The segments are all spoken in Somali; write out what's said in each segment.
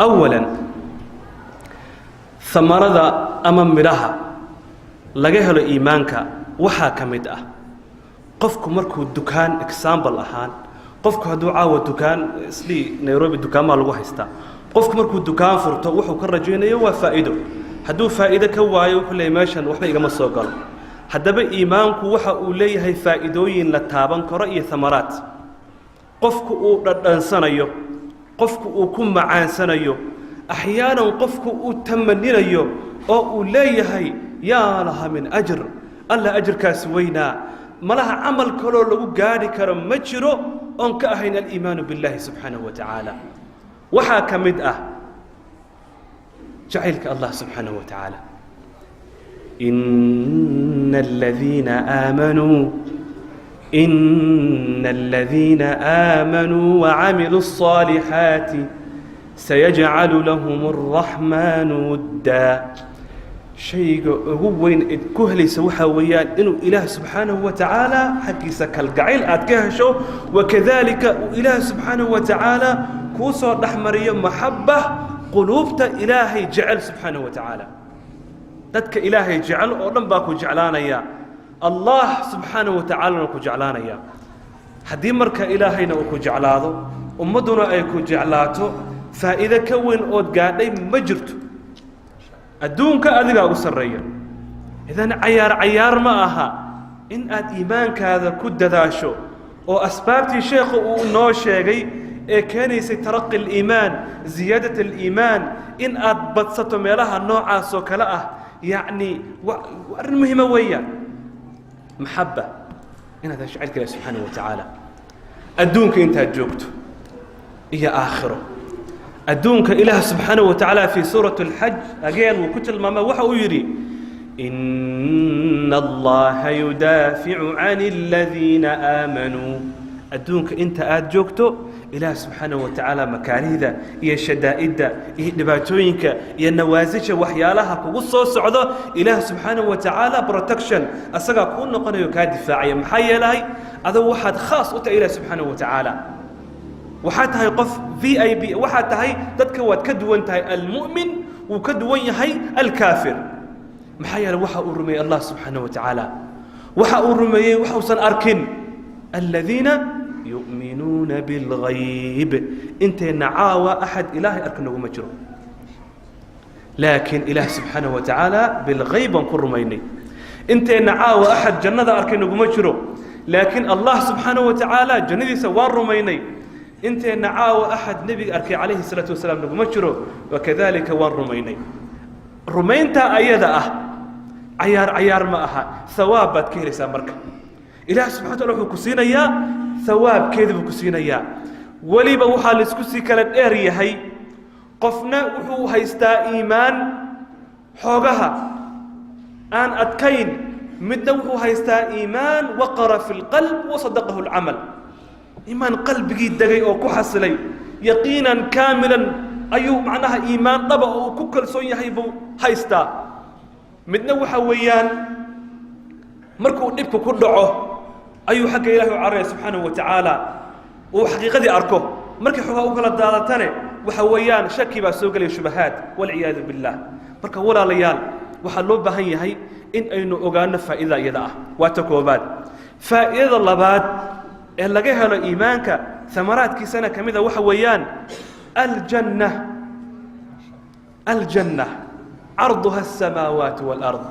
أولا ثمرة أمام مرها لجهل إيمانك وحاكمته قفك مركو الدكان إكسامبل أهان قفك هدو عاو الدكان إسلي نيروبي الدكان ما لغو هيستا قفك مركو الدكان فرطو وحو كرجينا يوا فائده هدو فائدة كوايو كل إيماشن وحبا إيقام السوقال هدبا إيمانك وحا أولي هاي فائدوين لتابان كرأي ثمرات قفك أو ردانسانيو قفك أو كم معانسانيو أحيانا قفك أو تمنينيو أو أولي هاي يا لها من أجر الله أجر كاسوينا ملها عمل كلو لغو قادي كرم مجرو أنك أهين الإيمان بالله سبحانه وتعالى وحا كمدأة جعلك الله سبحانه وتعالى إن الذين آمنوا وعملوا الصالحات سيجعل لهم الرحمن ودا شيء وين كهلي سوحا ويان إنه إله سبحانه وتعالى حكي سكال قعيل أتكهشو وكذلك إله سبحانه وتعالى كوسر الأحمرية محبة قلوبته إلهي جعل سبحانه وتعالى تدك إلهي جعل أولم باكو جعلانا يا الله سبحانه وتعالى نكو جعلانا يا حدي مركا إلهينا وكو جعلاده أمدنا أيكو جعلاته فإذا كون أود قاعدي مجرته الدونك أذيقا أسرية إذن عيار معها إن أد إيمانك هذا كد ذاشو وأسبابتي شيخ ونو شيخي كان يترقي الإيمان زيادة الإيمان إن أضبطت ميلها نوع سوكلاء يعني المهمة ويا محبة إن هذا شعرك الله سبحانه وتعالى أدونك أنت جوبته إيا آخره أدونك إله سبحانه وتعالى في سورة الحج أجيال وكتل ماما وحا يري إن الله يدافع عن الذين آمنوا أدونك أنت جوبته إله سبحانه وتعالى مكاريدا يا شدائدا يا نباتوينك يا نوازج وحيالها كوصو صعده إله سبحانه وتعالى بروتكشن أسقى كون نقنا يكاد دفاعيا محيا لهي هذا واحد خاص أتى إله سبحانه وتعالى وحتى هي قف VIP وحتى هي تتكوت كدوان هي المؤمن وكدوان هي الكافر محيا وحا أرمي الله سبحانه وتعالى وحا أرمي وحا وصن أركن الذين يؤمنون بالغيب انت نعاوى أحد إله أركنه مجرو لكن إله سبحانه وتعالى بالغيب انكر رميني انت نعاوى أحد جنة أركنه مجرو لكن الله سبحانه وتعالى جنة سوار رميني انت نعاوى أحد نبي أركي عليه الصلاة والسلام مجرو وكذلك وار رميني رمينتا أيضا عيار معها ثوابت كيرسا مركب إله سبحانه وتعالى كسينا يا ثواب كذب كسينا يا ولي بوحى لسكسي كانت إيريا هي قفنا وحو هيستا إيمان حوغها أن أتكين مدنا وحو هيستا إيمان وقر في القلب وصدقه العمل إيمان قلب جيد دقي أو كحسلي يقينا كاملا أيو معناها إيمان طبع أو كوكل سوية هيبو هيستا مدنا وحويان مركو نبكو كردعه أيو حق إله عريه سبحانه وتعالى وحقيقة أركو مركو حقا أوكلا دالتاني وحويان شكي بسوق لي شبهات والعياذ بالله مركو ولا ليال وحلوب بهي هي إن أينو أغانا فإذا يدعه واتكوبات فإذا اللبات إلا جهة إيمانك ثمرات كسنة كمذا وحويان الجنة عرضها السماوات والأرض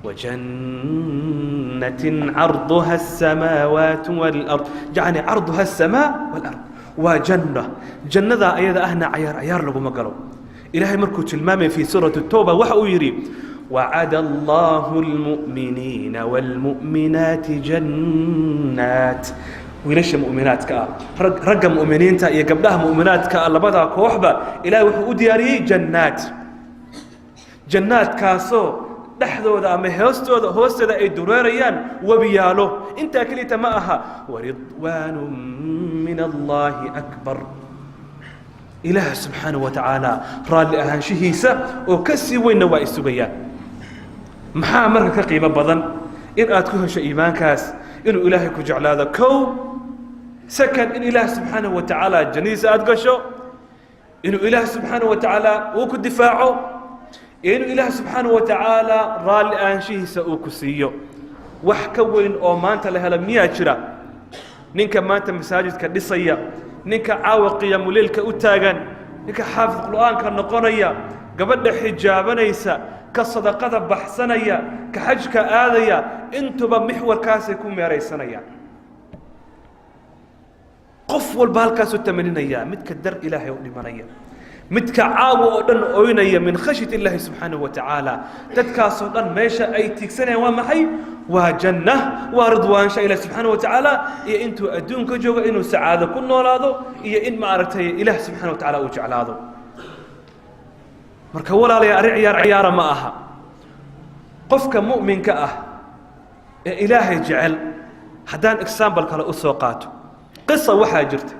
وجنة عرضها السماوات والأرض يعني عرضها السماء والأرض وجنة ذا أيضا أهنا عيار لغو مقالو إلهي مركوت المامن في سورة التوبة وحو يري وعد الله المؤمنين والمؤمنات جنات ويلش مؤمنات كا رقم مؤمنين تا يقبلها مؤمنات كا الله بدا كوحبة إلهي وحو دياري جنات كاسو dhexdooda ama hoosteeda ay dureerayaan wabiyaalo inta kaliya ma aha waridwanun min Allah akbar ilaah subhanahu wa ta'ala raali ahaanshihiisa oo ka sii weyn waa isugayaan maxaa marka ka qiimo badan in aad ku hesho iimaankaas inuu ilaahay ku jeclaado kow sakan in ilaah subhanahu wa ta'ala jannadiisa aad gasho إنه إله سبحانه وتعالى وكو دفاعه إنه إله سبحانه وتعالى رالي أنشيه سأوكسيه وحكوين أو مانتا لها لم يأجرى نينك مانتا مساجد كدسية نينك عاوى قيام الليل كأتاغان نينك حافظ القرآن كالنقرية قبل حجابانيسا كصدقة بحسنية كحج كآذية انتو بمحور كاسيكم يا ريسانية قف والبالكاس التمنينية متك الدر إلهي ولمنية متك عاوى ودن أوينية من خشية الله سبحانه وتعالى تتكاسو دن ميشا أي تكسنة ومحي وجنة ورضوان شاء الله سبحانه وتعالى إيه انتو أدونك جوغا إنو سعادة كل نولادو إيه إن ما أردتي إله سبحانه وتعالى وجعلادو marka walaalayaal ciyaar ma aha qofka mu'minka ah ee ilaahay jecel hadaan example kale u soo qaato qissa waxa jirta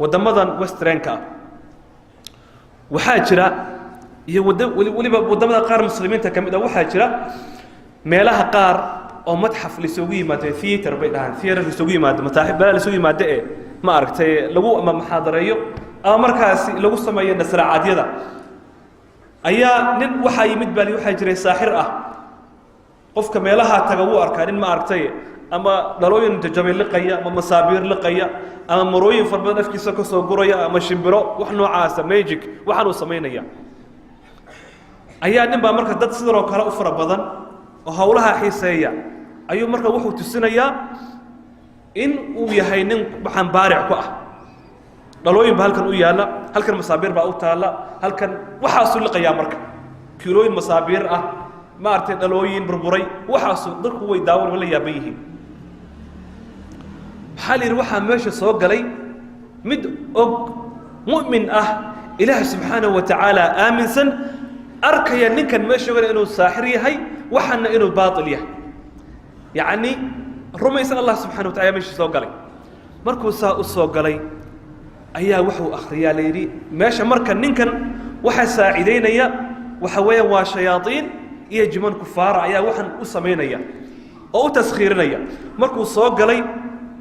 wadamadan westernka waxa jira iyo waliba wadamada qaar muslimiinta kamid ah waxa jira meelaha qaar oo madxaf la isugu yimaado theater bay dhahan theater la isugu yimaado mataaxif baa la isugu yimaado ee ma aragtay lagu ama muhaadareeyo ama markaas lagu sameeyo nasraacadyada ayaa nin waxa yimid bali waxa jiray saaxir ah qofka meelaha taga uu arkaa nin ma aragtay ama dalooyin jabay liqaya ama masaabiir liqaya ama marooyin farbadan afkiisa ka soo guraya ama shimbiro wax noocaas magic waxaan uu sameeynaya ayaa nin baa marka dad sidoo kale u fara badan oo hawlaha xiiseeya ayuu marka wuxuu tusinayaa in uu yahay nin waxaan baaric ku ah dalooyin ba halkan u yaala halkan masaabiir baa u taala halkan waxa soo liqaya marka kiilooyin masaabiir ah ma artay dalooyin burburay waxa soo dadku way daawan wala yaabayeen xalir waxa meesha soo galay mid og mu'min ah ilaah subhanahu wa ta'ala aaminsan arkaya ninkan meesha galay inuu saaxir yahay waxana inuu baatil yahay yaani rumaysan Allah subhanahu wa ta'ala meesha soo galay markuu saa u soo galay ayaa wuxuu akhriyaa leeyri meesha marka ninkan waxa saacideynaya waxa weeye waa shayaatiin iyo jiman kufaara ayaa waxan u sameynaya oo u taskhiirinaya markuu soo galay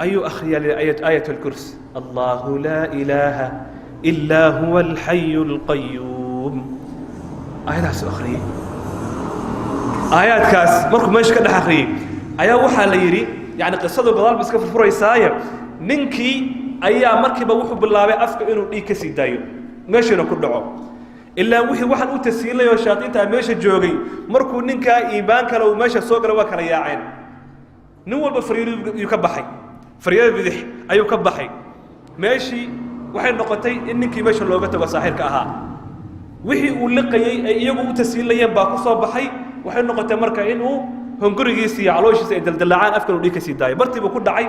ayuu akhriyaa leeyri aayatul kursi Allahu la ilaha illa huwa al-hayyul qayyum ayadaas akhriyay aayadkaas markuu meesha ka dhaxriyay ayaa waxa la yiri yaani qisadu gadaal iska furfuraysaaya ninkii ayaa markiiba wuxuu bilaabay afka inuu dhiig ka sii daayo meeshana ku dhaco ilaa wixii waxan u tasiilayo shaatiinta meesha joogay markuu ninka iimaan kale uu meesha soo galay waa kala yaaceen nin walba fariido ka baxay fariido bidix ayuu ka baxay meeshii waxay noqotay in ninkii meesha looga tago saaxirka ahaa wixii uu liqayay ay iyagu u tasiilayeen baa ku soo baxay waxay noqotay marka inuu hungurigiisa iyo calooshiisa ay daldalacaan afka inuu dhiig ka sii daayo martiiba ku dhacay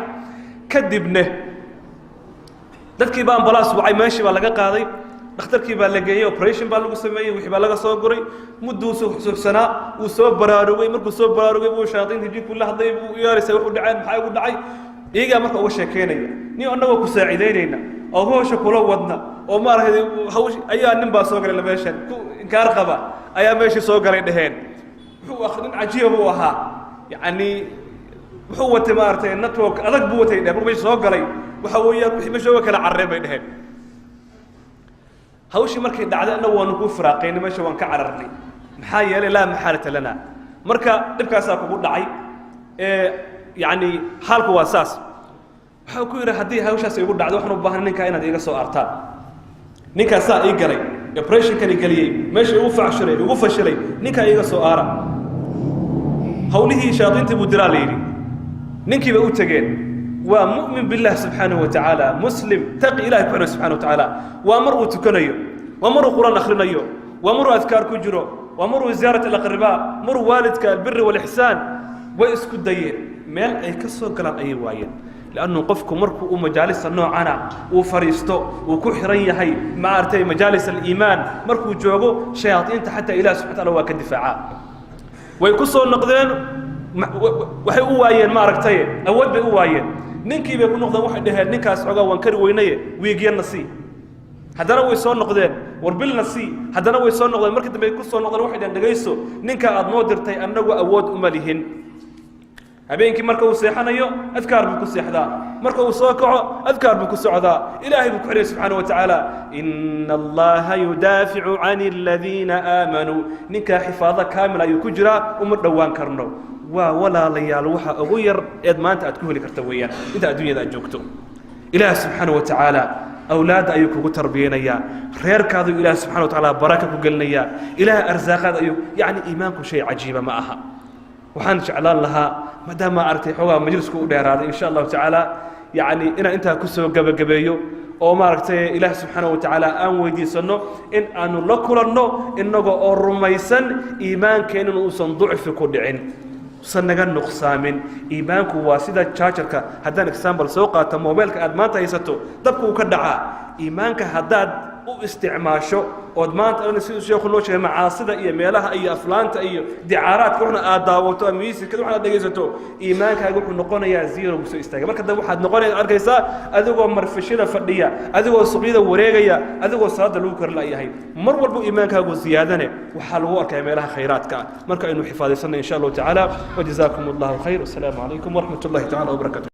kadibna dadkii baa ambalaas wacay meeshii baa laga qaaday dhakhtarkii baa la geeyay operation baa lagu sameeyay wixii baa laga soo guray muddo suuxsanaa uu soo baraarugay markuu soo baraarugay buu shaaytiin jidku la hadlay buu yaarisay wuxuu dhacay maxay ugu dhacay iyaga marka uga sheekeynaya nin annagu ku saacideynayna oo hawsha kula wadna oo ma aragtay hawsh ayaa nin baa soo galay meeshan ku inkaar qaba ayaa meeshii soo galay dhaheen wuxuu akhrin cajiib uu ahaa yaani wuxuu watay ma aragtay network adag buu watay meeshii soo galay waxa weeyaan wixii meesha kala carreeb bay dhaheen hawshii markay dhacday annagu waan ku firaaqaynay meesha waan ka cararnay maxaa yeelay la maxaalata lana marka dibkaas kugu dhacay yaani xaalku waa saas waxa ku yiri hadii hawshaas ay ugu dhacdo waxaan u baahan ninka inaad iga soo artaan ninkaas ay galay operation kan galiyay meesha uu facshiray ugu fashiray ninka iga soo aara hawlihii shayaatiintii buu diraa leeyri ninkii ba u tageen ومؤمن بالله سبحانه وتعالى مسلم تقي الله سبحانه وتعالى وامر تكنيو وامر قران اخرنيو وامر اذكار كجرو وامر زياره الاقرباء مر والدك البر والاحسان واسكو دين ميل اي كسو كلام اي وايين لانه قفكم مركو مجالس نوعنا وفريستو وكو خيرن يحي ما ارتي مجالس الايمان مركو جوجو شياطين حتى الى سبحانه وتعالى وكدفاعا ويكسو نقدين waxay u waayeen ma aragtay awood bay u waayeen ninkii bay ku noqdeen waxay dhaheen ninkaas xogaa waan kari weynaye wiigiyana si hadana way soo noqdeen warbilna si hadana way soo noqdeen markii dambe ku soo noqdeen waxay dhageyso ninka aad noo dirtay annagu awood uma lihin habeenkii marka uu seexanayo adkaar buu ku seexdaa marka uu soo kaco adkaar buu ku socdaa ilaahay buu ku xiriir subxaanahu wa tacaala inna allaha yudaaficu cani aladiina aamanuu ninkaa xifaado kaamil ayuu ku jiraa uma dhowaan karno waa walaalayaal waxa ugu yar eed maanta aad ku heli karta weeyaan inta adduunyada aad joogto ilaah subxaanahu wa tacaala أولاد أيوك وتربينا يا خير كذا إله سبحانه وتعالى بركة وقلنا يا إله أرزاق أيوك يعني إيمانكم شيء عجيب معها وحنش على لها ما دام ما أرتي حوا مجلسكم هذا إن شاء الله تعالى يعني أنت كسر قبيو أو ما أرتي إله سبحانه وتعالى أن ودي سنو إن أنو لكلنا إنه أرميسن إيمان كأنه وصن ضعف كل عين سنجن نقصامين إيمانك واسدة شاشرك هذا إكسامبل سوقة موبايلك أدمان تيسته تبقوا كدعاء إيمانك هداد استعماشه ودمان أنا سيخ نوشه معاصدة إيه ميلها أي أفلان أي دعارات كنا أداوته أميسي كده وحنا دقيسته إيمانك هيقول نقول يا زيرو بس استاجا مركز ده واحد نقول أرجيسا أذوق مرفشينة فردية أذوق صقيدة وريجية أذوق صاد لوكر لا يهي مر بو إيمانك هيقول زيادة وحلوة كميلها خيراتك مركز إنه حفاظ سنة إن شاء الله تعالى وجزاكم الله خير والسلام عليكم ورحمة الله تعالى وبركاته.